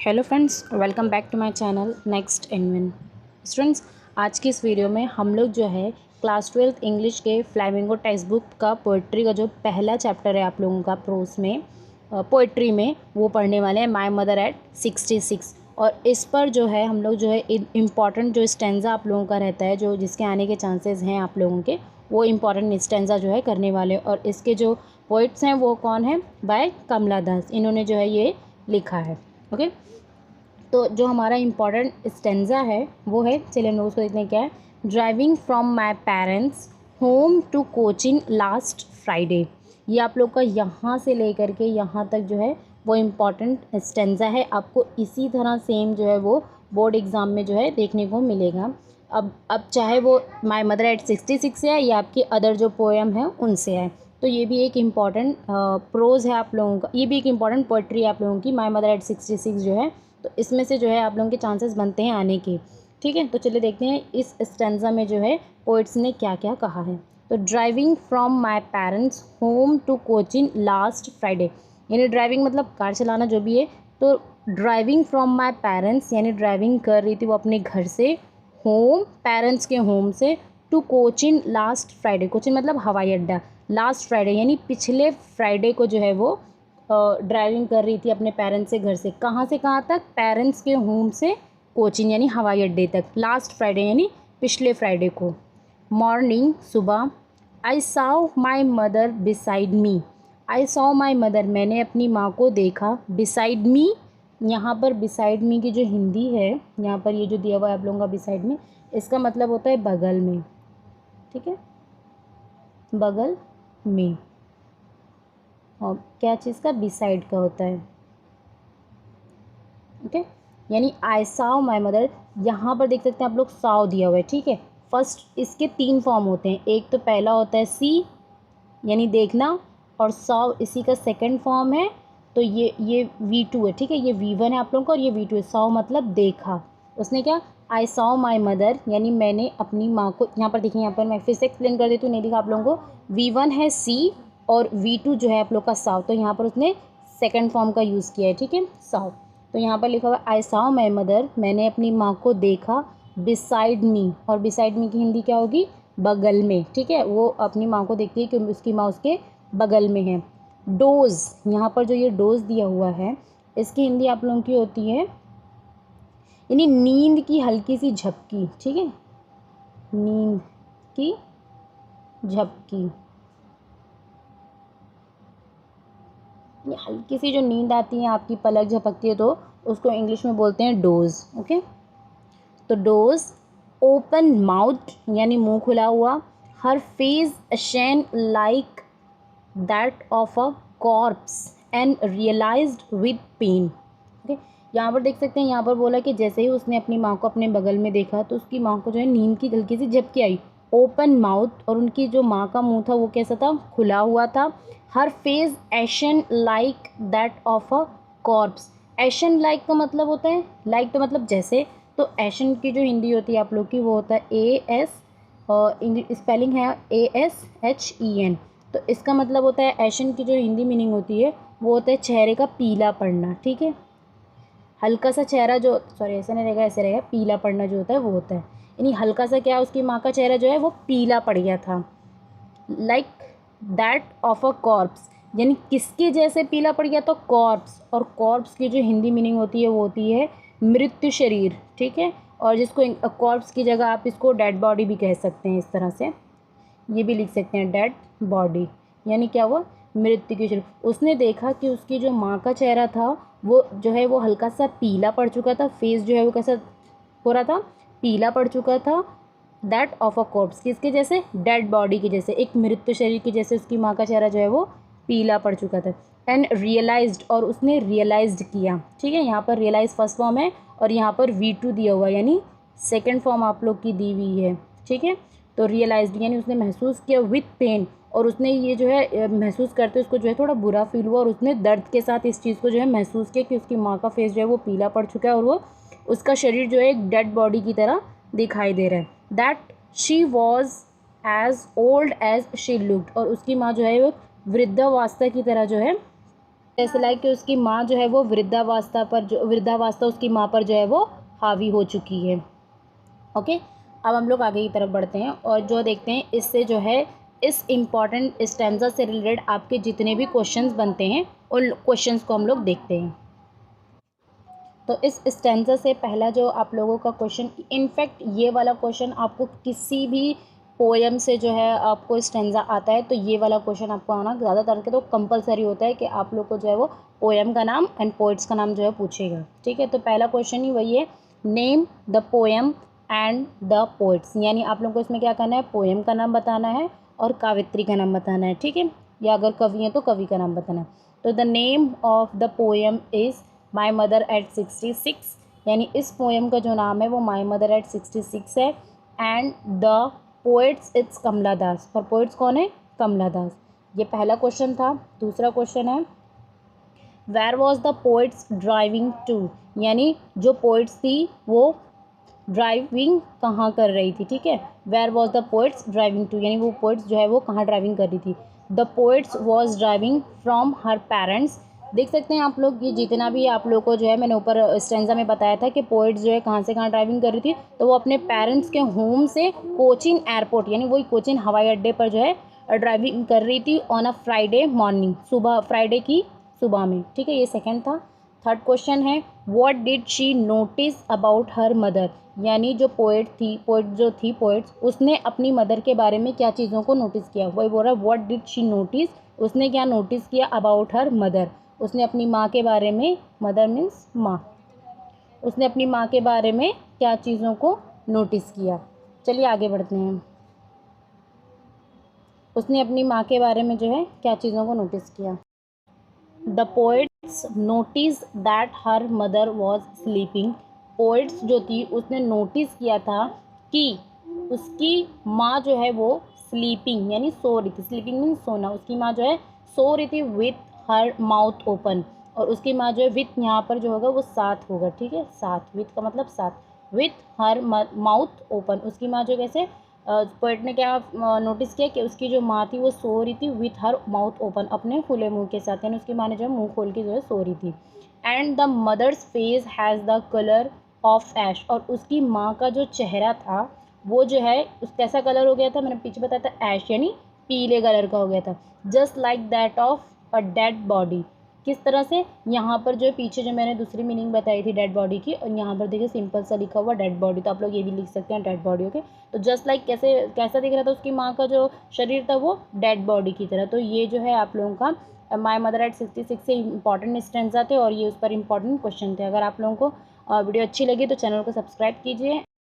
Hello friends, welcome back to my channel next in win. Students, आज की इस video में हम लोग जो है क्लास 12th इंग्लिश के फ्लैमिंगो टेक्स्ट बुक का पोइट्री का जो पहला चैप्टर है आप लोगों का प्रोस में पोइट्री में वो पढ़ने वाले हैं, माय मदर एट 66। और इस पर जो है हम लोग जो है इम्पॉर्टेंट जो स्टेंजा आप लोगों का रहता है, जो जिसके आने के चांसेस हैं आप लोगों के, वो इम्पॉर्टेंट स्टेंजा जो है करने वाले। और इसके जो पोइट्स हैं वो कौन है? बाय कमला दास, इन्होंने जो है ये लिखा है। ओके, तो जो हमारा इम्पॉर्टेंट स्टेंजा है वो है, चलिए हम लोग उसको देखते हैं क्या है। Driving from my parents home to coaching last Friday. ये आप लोग का यहाँ से लेकर के यहाँ तक जो है वो इम्पॉर्टेंट स्टेंजा है। आपको इसी तरह सेम जो है वो बोर्ड एग्ज़ाम में जो है देखने को मिलेगा। अब चाहे वो माई मदर एट 66 से है या आपकी अदर जो पोएम है उनसे है, तो ये भी एक इम्पॉर्टेंट प्रोज़ है आप लोगों का, ये भी एक इम्पॉर्टेंट पोइट्री है आप लोगों की, माई मदर एट 66 जो है। तो इसमें से जो है आप लोगों के चांसेस बनते हैं आने के। ठीक है, तो चलिए देखते हैं इस स्टेंजा में जो है पोइट्स ने क्या क्या कहा है। तो driving from my parents home to coaching last Friday, यानी ड्राइविंग मतलब कार चलाना जो भी है। तो ड्राइविंग फ्रॉम माई पेरेंट्स यानी ड्राइविंग कर रही थी वो अपने घर से, होम पेरेंट्स के होम से, to Cochin last Friday, Cochin मतलब हवाई अड्डा, लास्ट फ्राइडे यानी पिछले फ्राइडे को जो है वो ड्राइविंग कर रही थी अपने पेरेंट्स से घर से। कहाँ से कहाँ तक? पेरेंट्स के होम से कोचिन यानी हवाई अड्डे तक, लास्ट फ्राइडे यानी पिछले फ्राइडे को। मॉर्निंग सुबह, I saw my mother beside me, I saw my mother मैंने अपनी माँ को देखा, बिसाइड मी, यहाँ पर बिसाइड मी की जो हिंदी है, यहाँ पर ये जो दिया हुआ है आप लोगों का बिसाइड में, इसका मतलब होता है बगल में। ठीक है, बगल में, और क्या चीज़ का? बिसाइड का होता है। ओके, यानी आई सॉ माई मदर, यहाँ पर देख सकते हैं आप लोग सॉ दिया हुआ है। ठीक है, फर्स्ट इसके 3 फॉर्म होते हैं, एक तो पहला होता है सी यानी देखना, और सॉ इसी का सेकंड फॉर्म है। तो ये V2 है। ठीक है, ये V1 है आप लोगों का और ये V2 है। सॉ मतलब देखा, उसने क्या? आई सॉ माई मदर यानी मैंने अपनी माँ को, यहाँ पर देखिए, यहाँ पर मैं फिर से एक्सप्लेन कर देती हूँ, नहीं लिखा आप लोगों को। V1 है सी और V2 जो है आप लोग का सॉ, तो यहाँ पर उसने सेकंड फॉर्म का यूज़ किया है। ठीक है, सॉ। तो यहाँ पर लिखा हुआ आई सॉ माई मदर, मैंने अपनी माँ को देखा, बिसाइड मी, और बिसाइड मी की हिंदी क्या होगी? बगल में। ठीक है, वो अपनी माँ को देखती है कि उसकी माँ उसके बगल में है। डोज, यहाँ पर जो ये डोज दिया हुआ है इसकी हिंदी आप लोगों की होती है यानी नींद की हल्की सी झपकी। ठीक है, नींद की झपकी, ये हल्की सी जो नींद आती है, आपकी पलक झपकती है, तो उसको इंग्लिश में बोलते हैं डोज। ओके, तो डोज, ओपन माउथ यानी मुंह खुला हुआ, her face ashen like that of a corpse and realized with pain. Okay, यहाँ पर देख सकते हैं, यहाँ पर बोला कि जैसे ही उसने अपनी माँ को अपने बगल में देखा तो उसकी माँ को जो है नींद की हल्की सी झपकी आई, ओपन माउथ, और उनकी जो माँ का मुंह था वो कैसा था? खुला हुआ था। Her face ashen like that of a corpse, ashen like का मतलब होता है, लाइक तो मतलब जैसे, तो एशन की जो हिंदी होती है आप लोग की वो होता है AS, इंग्लिश स्पेलिंग है ASHEN। तो इसका मतलब होता है, एशन की जो हिंदी मीनिंग होती है वो होता है चेहरे का पीला पड़ना। ठीक है, हल्का सा चेहरा जो, सॉरी ऐसा नहीं रहेगा, ऐसे रहेगा, पीला पड़ना जो होता है वो होता है, यानी हल्का सा क्या, उसकी माँ का चेहरा जो है वो पीला पड़ गया था। Like that of a corps, यानी किसके जैसे पीला पड़ गया? तो कॉर्प्स, और कॉर्प्स की जो हिंदी मीनिंग होती है वो होती है मृत्यु शरीर। ठीक है, और जिसको कॉर्प्स की जगह आप इसको डेड बॉडी भी कह सकते हैं, इस तरह से ये भी लिख सकते हैं, डेड बॉडी यानी क्या हुआ? मृत्यु की शरीर। उसने देखा कि उसकी जो माँ का चेहरा था वो जो है वो हल्का सा पीला पड़ चुका था, फेस जो है वो कैसा हो रहा था? पीला पड़ चुका था। दैट ऑफ अ कॉर्प्स, किसके जैसे? डेड बॉडी के जैसे, एक मृत्यु शरीर के जैसे उसकी माँ का चेहरा जो है वो पीला पड़ चुका था। एंड रियलाइज्ड, और उसने रियलाइज्ड किया। ठीक है, यहाँ पर रियलाइज फर्स्ट फॉर्म है और यहाँ पर V2 दिया हुआ है यानी सेकेंड फॉर्म आप लोग की दी हुई है। ठीक है, तो रियलाइज्ड यानी उसने महसूस किया विथ पेन, और उसने ये जो है महसूस करते उसको जो है थोड़ा बुरा फील हुआ, और उसने दर्द के साथ इस चीज़ को जो है महसूस किया कि उसकी माँ का फेस जो है वो पीला पड़ चुका है और वो उसका शरीर जो है एक डेड बॉडी की तरह दिखाई दे रहा है। That she was as old as she looked, और उसकी माँ जो है वो वृद्धावस्था की तरह जो है जैसे लाइक कि उसकी माँ जो है वो वृद्धावस्था उसकी माँ पर जो है वो हावी हो चुकी है। ओके, अब हम लोग आगे की तरफ बढ़ते हैं और जो देखते हैं इससे जो है इस इम्पॉर्टेंट स्टैंजा से रिलेटेड आपके जितने भी क्वेश्चंस बनते हैं उन क्वेश्चंस को हम लोग देखते हैं। तो इस स्टैंजा से पहला जो आप लोगों का क्वेश्चन, इनफैक्ट ये वाला क्वेश्चन आपको किसी भी पोएम से जो है आपको स्टैंजा आता है तो ये वाला क्वेश्चन आपको आना ज़्यादातर के तो कंपलसरी होता है कि आप लोग को जो है वो पोएम का नाम एंड पोइट्स का नाम जो है पूछेगा। ठीक है, तो पहला क्वेश्चन ही वही है, name the poem and the poets, यानी आप लोग को इसमें क्या करना है, पोएम का नाम बताना है और काव्यत्री का नाम बताना है। ठीक है, या अगर कवि हैं तो कवि का नाम बताना है। तो the name of the poem is my mother eight 66, यानी इस पोएम का जो नाम है वो माई मदर एट 66 है। एंड द पोइट्स इट्स कमला दास, और पोइट्स कौन है, कमला दास। ये पहला क्वेश्चन था। दूसरा क्वेश्चन है where was the poet's driving to, यानी जो पोइट्स थी वो ड्राइविंग कहाँ कर रही थी। ठीक है, where was the poet's driving to, यानी वो पोइट्स जो है वो कहाँ ड्राइविंग कर रही थी। The poets was driving from her parents. देख सकते हैं आप लोग, ये जितना भी आप लोग को जो है मैंने ऊपर स्टेंजा में बताया था कि पोइट्स जो है कहाँ से कहाँ ड्राइविंग कर रही थी, तो वो अपने पेरेंट्स के होम से कोचिन एयरपोर्ट, यानी वही कोचिन हवाई अड्डे पर जो है ड्राइविंग कर रही थी ऑन अ फ्राइडे मॉर्निंग, सुबह, फ्राइडे की सुबह में। ठीक है, ये सेकंड था। थर्ड क्वेश्चन है what did she notice about her mother, यानी जो पोइट्स उसने अपनी मदर के बारे में क्या चीज़ों को नोटिस किया। वही बोल रहा है व्हाट डिड शी नोटिस, उसने क्या नोटिस किया अबाउट हर मदर, उसने अपनी माँ के बारे में, मदर मीन्स माँ, उसने अपनी माँ के बारे में क्या चीज़ों को नोटिस किया। चलिए आगे बढ़ते हैं। उसने अपनी माँ के बारे में जो है क्या चीज़ों को नोटिस किया। The poets notice that her mother was sleeping, poets जो थी उसने नोटिस किया था कि उसकी माँ जो है वो स्लीपिंग यानी सो रही थी, स्लीपिंग मीन्स सोना, उसकी माँ जो है सो रही थी विथ हर माउथ ओपन, और उसकी माँ जो है विथ यहाँ पर जो होगा वो साथ होगा। ठीक है, साथ, विथ का मतलब साथ, विथ हर माउथ ओपन, उसकी माँ जो कैसे, पोइट ने क्या नोटिस किया कि उसकी जो माँ थी वो सो रही थी विथ हर माउथ ओपन, अपने खुले मुंह के साथ, यानी उसकी माँ ने जो है मुंह खोल के जो है सो रही थी। And the mother's face has the colour of ash, और उसकी माँ का जो चेहरा था वो जो है उस कैसा कलर हो गया था, मैंने पीछे बताया था, ऐश यानी पीले कलर का हो गया था। Just like that of a dead body, किस तरह से, यहाँ पर जो पीछे जो मैंने दूसरी मीनिंग बताई थी डेड बॉडी की, और यहाँ पर देखिए सिंपल सा लिखा हुआ डेड बॉडी, तो आप लोग ये भी लिख सकते हैं डेड बॉडी। ओके, तो जस्ट लाइक कैसे कैसा दिख रहा था उसकी माँ का जो शरीर था वो डेड बॉडी की तरह। तो ये जो है आप लोगों का माई मदर एट 66 से इंपॉर्टेंट स्टेंजा थे और ये उस पर इंपॉर्टेंट क्वेश्चन थे। अगर आप लोगों को वीडियो अच्छी लगी तो चैनल को सब्सक्राइब कीजिए